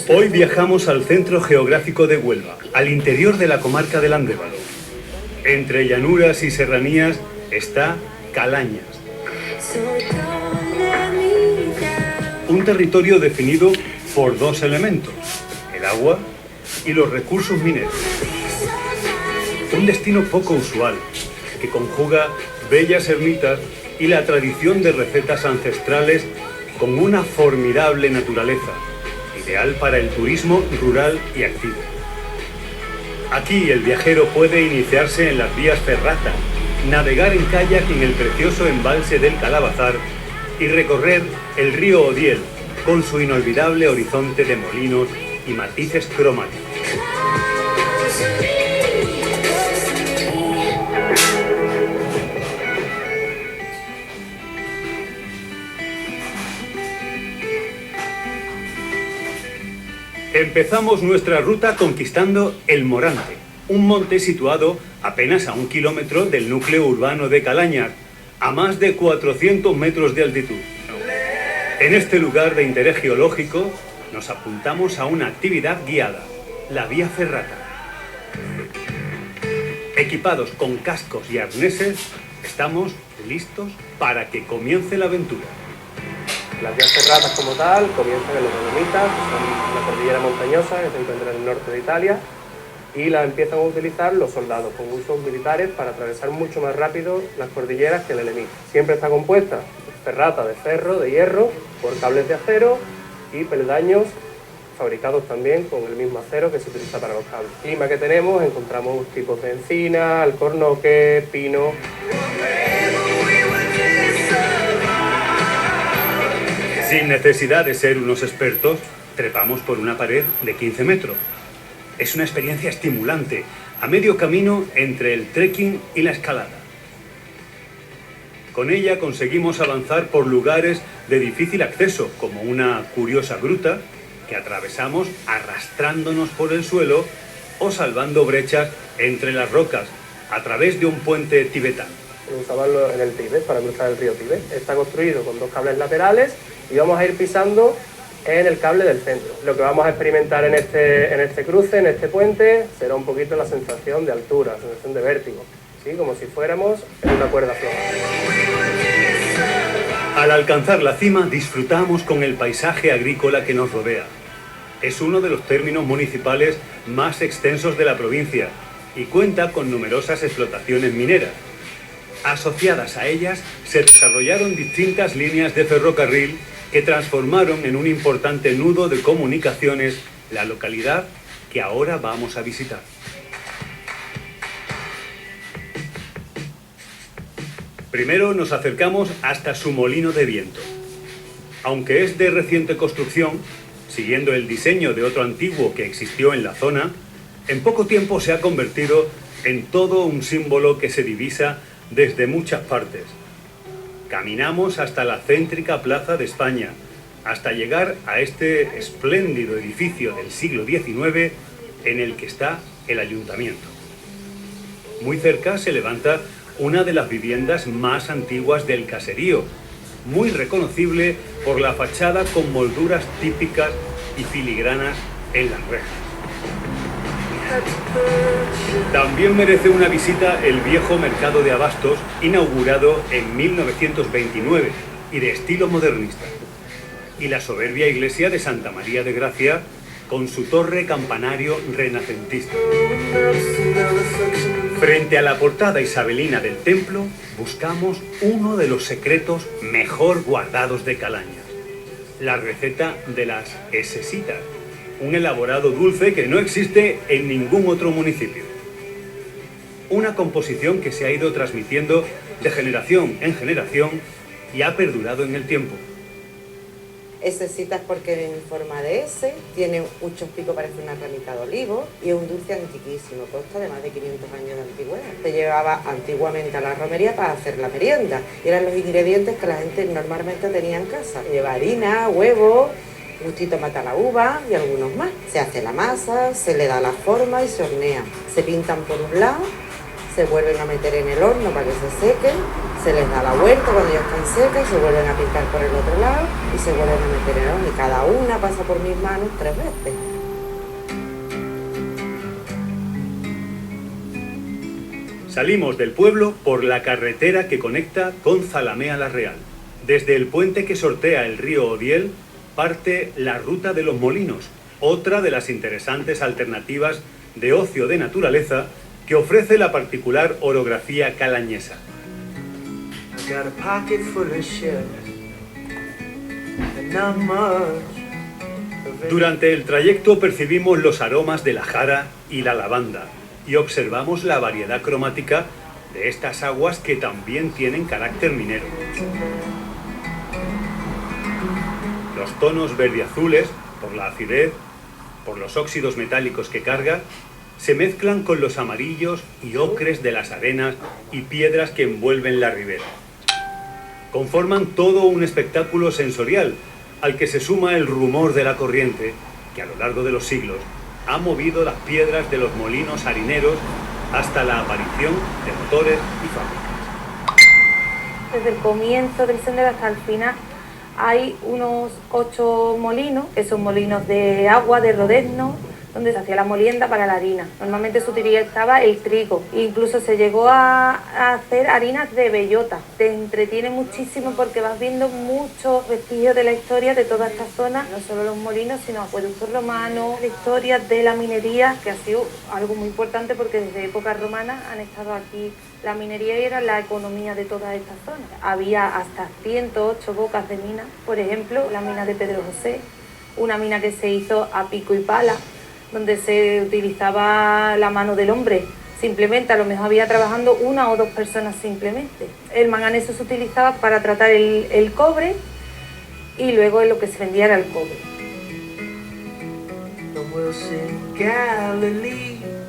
Hoy viajamos al centro geográfico de Huelva, al interior de la comarca del Andévalo. Entre llanuras y serranías está Calañas. Un territorio definido por dos elementos, el agua y los recursos mineros. Un destino poco usual, que conjuga bellas ermitas y la tradición de recetas ancestrales con una formidable naturaleza, ideal para el turismo rural y activo. Aquí el viajero puede iniciarse en las vías ferrata, navegar en kayak en el precioso embalse del Calabazar y recorrer el río Odiel con su inolvidable horizonte de molinos y matices cromáticos. Empezamos nuestra ruta conquistando el Morante, un monte situado apenas a 1 kilómetro del núcleo urbano de Calañas, a más de 400 metros de altitud. En este lugar de interés geológico nos apuntamos a una actividad guiada, la vía ferrata. Equipados con cascos y arneses, estamos listos para que comience la aventura. Las vías ferratas como tal comienzan en los Dolomitas, que son una cordillera montañosa que se encuentra en el norte de Italia, y las empiezan a utilizar los soldados con usos militares para atravesar mucho más rápido las cordilleras que el enemigo. Siempre está compuesta ferrata de ferro, de hierro, por cables de acero y peldaños fabricados también con el mismo acero que se utiliza para los cables. El clima que tenemos, encontramos tipos de encina, alcornoque, pino. Sin necesidad de ser unos expertos, trepamos por una pared de 15 metros. Es una experiencia estimulante, a medio camino entre el trekking y la escalada. Con ella conseguimos avanzar por lugares de difícil acceso, como una curiosa gruta que atravesamos arrastrándonos por el suelo o salvando brechas entre las rocas a través de un puente tibetano. Usábamos en el Tíbet para cruzar el río Tíbet. Está construido con 2 cables laterales y vamos a ir pisando en el cable del centro. Lo que vamos a experimentar en este cruce, en este puente, será un poquito la sensación de altura, la sensación de vértigo, ¿sí? Como si fuéramos en una cuerda floja. Al alcanzar la cima disfrutamos con el paisaje agrícola que nos rodea. Es uno de los términos municipales más extensos de la provincia y cuenta con numerosas explotaciones mineras. Asociadas a ellas se desarrollaron distintas líneas de ferrocarril que transformaron en un importante nudo de comunicaciones la localidad que ahora vamos a visitar. Primero nos acercamos hasta su molino de viento. Aunque es de reciente construcción, siguiendo el diseño de otro antiguo que existió en la zona, en poco tiempo se ha convertido en todo un símbolo que se divisa desde muchas partes. Caminamos hasta la céntrica Plaza de España, hasta llegar a este espléndido edificio del siglo XIX en el que está el ayuntamiento. Muy cerca se levanta una de las viviendas más antiguas del caserío, muy reconocible por la fachada con molduras típicas y filigranas en las rejas. También merece una visita el viejo mercado de abastos, inaugurado en 1929 y de estilo modernista, y la soberbia iglesia de Santa María de Gracia con su torre campanario renacentista. Frente a la portada isabelina del templo buscamos uno de los secretos mejor guardados de Calañas, la receta de las esesitas, un elaborado dulce que no existe en ningún otro municipio. Una composición que se ha ido transmitiendo de generación en generación y ha perdurado en el tiempo. Esesitas porque en forma de S, tiene un chospico, parece una ramita de olivo y es un dulce antiquísimo, consta de más de 500 años de antigüedad. Se llevaba antiguamente a la romería para hacer la merienda y eran los ingredientes que la gente normalmente tenía en casa. Lleva harina, huevo, gustito mata la uva y algunos más. Se hace la masa, se le da la forma y se hornea. Se pintan por un lado, se vuelven a meter en el horno para que se sequen, Se les da la vuelta cuando ya están secas, se vuelven a pintar por el otro lado y se vuelven a meter en el horno. Y cada una pasa por mis manos 3 veces. Salimos del pueblo por la carretera que conecta con Zalamea la Real. Desde el puente que sortea el río Odiel parte la Ruta de los Molinos, otra de las interesantes alternativas de ocio de naturaleza que ofrece la particular orografía calañesa. Durante el trayecto percibimos los aromas de la jara y la lavanda y observamos la variedad cromática de estas aguas que también tienen carácter minero. Los tonos verdiazules, por la acidez, por los óxidos metálicos que carga, se mezclan con los amarillos y ocres de las arenas y piedras que envuelven la ribera. Conforman todo un espectáculo sensorial al que se suma el rumor de la corriente que a lo largo de los siglos ha movido las piedras de los molinos harineros hasta la aparición de motores y fábricas. Desde el comienzo del sendero hasta el final hay unos 8 molinos, que son molinos de agua, de rodezno, donde se hacía la molienda para la harina. Normalmente se utilizaba el trigo, incluso se llegó a hacer harinas de bellota. Te entretiene muchísimo porque vas viendo muchos vestigios de la historia de toda esta zona, no solo los molinos, sino acueductos romanos, la historia de la minería, que ha sido algo muy importante porque desde épocas romanas han estado aquí. La minería era la economía de toda esta zona. Había hasta 108 bocas de mina, por ejemplo, la mina de Pedro José, una mina que se hizo a pico y pala, donde se utilizaba la mano del hombre. Simplemente, a lo mejor había trabajando 1 o 2 personas simplemente. El manganeso se utilizaba para tratar el cobre y luego lo que se vendía era el cobre.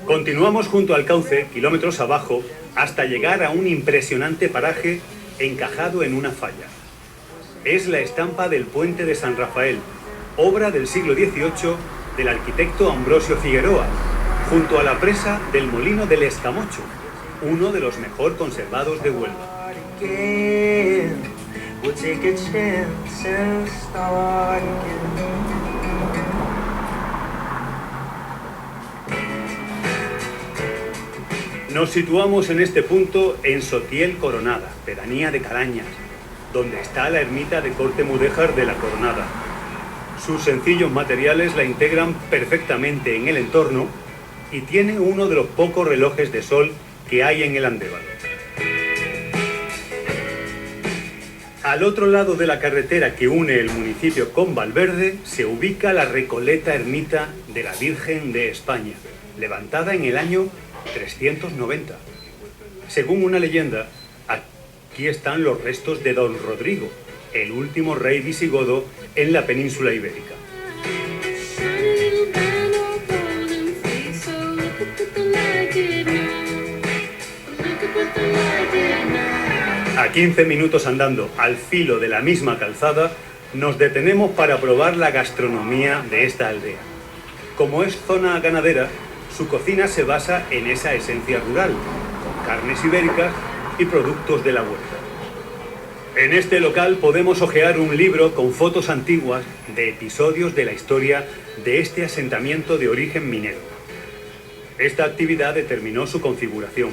Continuamos junto al cauce, kilómetros abajo, hasta llegar a un impresionante paraje encajado en una falla. Es la estampa del puente de San Rafael, obra del siglo XVIII del arquitecto Ambrosio Figueroa, junto a la presa del Molino del Escamocho, uno de los mejor conservados de Huelva. Nos situamos en este punto en Sotiel Coronada, pedanía de Calañas, donde está la ermita de corte mudéjar de la Coronada. Sus sencillos materiales la integran perfectamente en el entorno y tiene uno de los pocos relojes de sol que hay en el Andévalo. Al otro lado de la carretera que une el municipio con Valverde se ubica la Recoleta ermita de la Virgen de España, levantada en el año 390. Según una leyenda, aquí están los restos de Don Rodrigo, el último rey visigodo en la península ibérica. A 15 minutos andando al filo de la misma calzada, nos detenemos para probar la gastronomía de esta aldea. Como es zona ganadera, su cocina se basa en esa esencia rural, con carnes ibéricas y productos de la huerta. En este local podemos hojear un libro con fotos antiguas de episodios de la historia de este asentamiento de origen minero. Esta actividad determinó su configuración.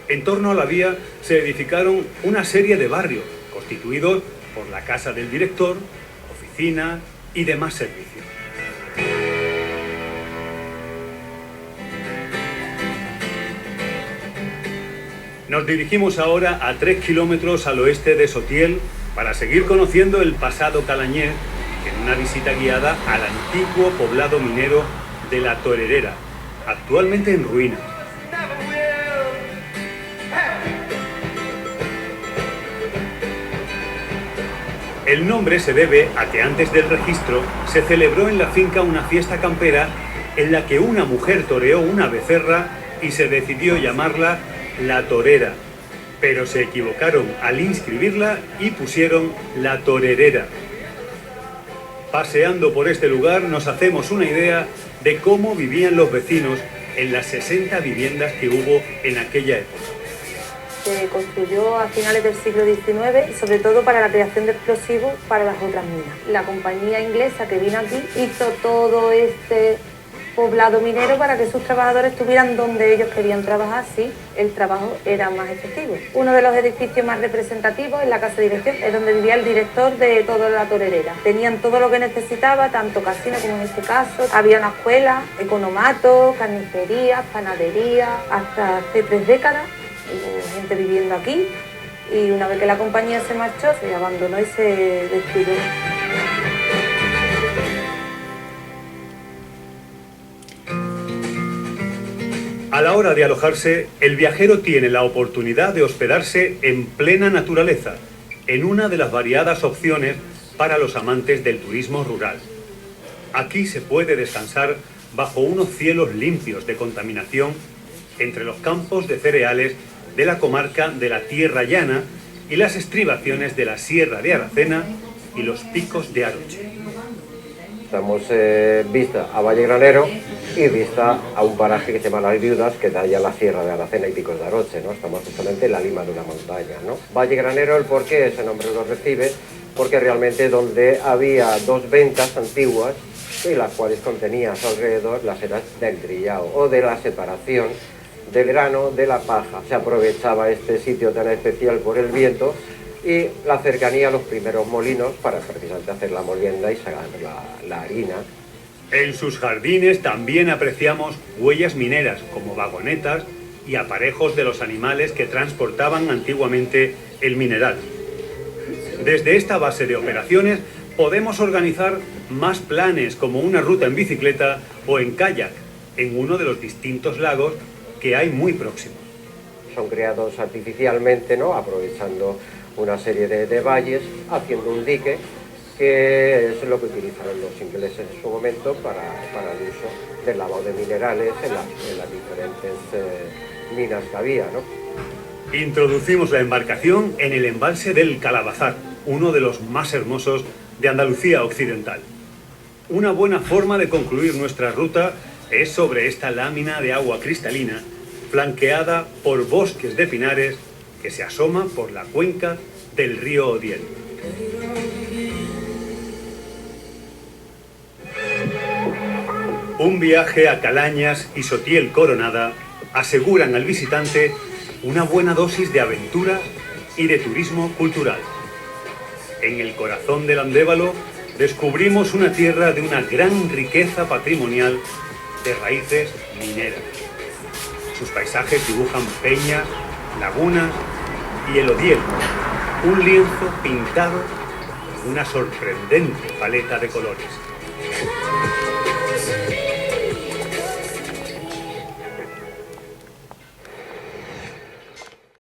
En torno a la vía se edificaron una serie de barrios, constituidos por la casa del director, oficina y demás servicios. Nos dirigimos ahora a 3 kilómetros al oeste de Sotiel para seguir conociendo el pasado calañés en una visita guiada al antiguo poblado minero de La Torerera, actualmente en ruinas. El nombre se debe a que antes del registro se celebró en la finca una fiesta campera en la que una mujer toreó una becerra y se decidió llamarla La Torera, pero se equivocaron al inscribirla y pusieron La Torerera. Paseando por este lugar nos hacemos una idea de cómo vivían los vecinos en las 60 viviendas que hubo en aquella época. se construyó a finales del siglo XIX y sobre todo para la creación de explosivos para las otras minas. La compañía inglesa que vino aquí hizo todo este poblado minero para que sus trabajadores estuvieran donde ellos querían trabajar, así el trabajo era más efectivo. Uno de los edificios más representativos es la casa de dirección, es donde vivía el director de toda la torerera. Tenían todo lo que necesitaba, tanto casino como en este caso. Había una escuela, economato, carnicería, panadería, hasta hace 3 décadas hubo gente viviendo aquí y una vez que la compañía se marchó, se abandonó y se destruyó. A la hora de alojarse, el viajero tiene la oportunidad de hospedarse en plena naturaleza, en una de las variadas opciones para los amantes del turismo rural. Aquí se puede descansar bajo unos cielos limpios de contaminación entre los campos de cereales de la comarca de la Tierra Llana y las estribaciones de la Sierra de Aracena y los picos de Aroche. Estamos vista a Valle Granero y vista a un paraje que se llama Las Viudas, que da ya la Sierra de Aracena y Picos de Aroche, ¿no? Estamos justamente en la lima de una montaña, ¿no? Valle Granero, el por qué ese nombre lo recibe, porque realmente donde había 2 ventas antiguas y las cuales contenían a su alrededor las eras del trillao o de la separación del grano de la paja. Se aprovechaba este sitio tan especial por el viento y la cercanía a los primeros molinos para precisamente hacer la molienda y sacar la harina. En sus jardines también apreciamos huellas mineras como vagonetas y aparejos de los animales que transportaban antiguamente el mineral. Desde esta base de operaciones podemos organizar más planes como una ruta en bicicleta o en kayak en uno de los distintos lagos que hay muy próximos. Son creados artificialmente, ¿no? Aprovechando una serie de valles, haciendo un dique, que es lo que utilizaron los ingleses en su momento para el uso del lavado de minerales en las diferentes minas que había, ¿no? Introducimos la embarcación en el embalse del Calabazar, uno de los más hermosos de Andalucía occidental. Una buena forma de concluir nuestra ruta es sobre esta lámina de agua cristalina, flanqueada por bosques de pinares que se asoma por la cuenca del río Odiel. Un viaje a Calañas y Sotiel Coronada aseguran al visitante una buena dosis de aventura y de turismo cultural. En el corazón del Andévalo descubrimos una tierra de una gran riqueza patrimonial de raíces mineras. Sus paisajes dibujan peñas, lagunas y el Odiel, un lienzo pintado con una sorprendente paleta de colores.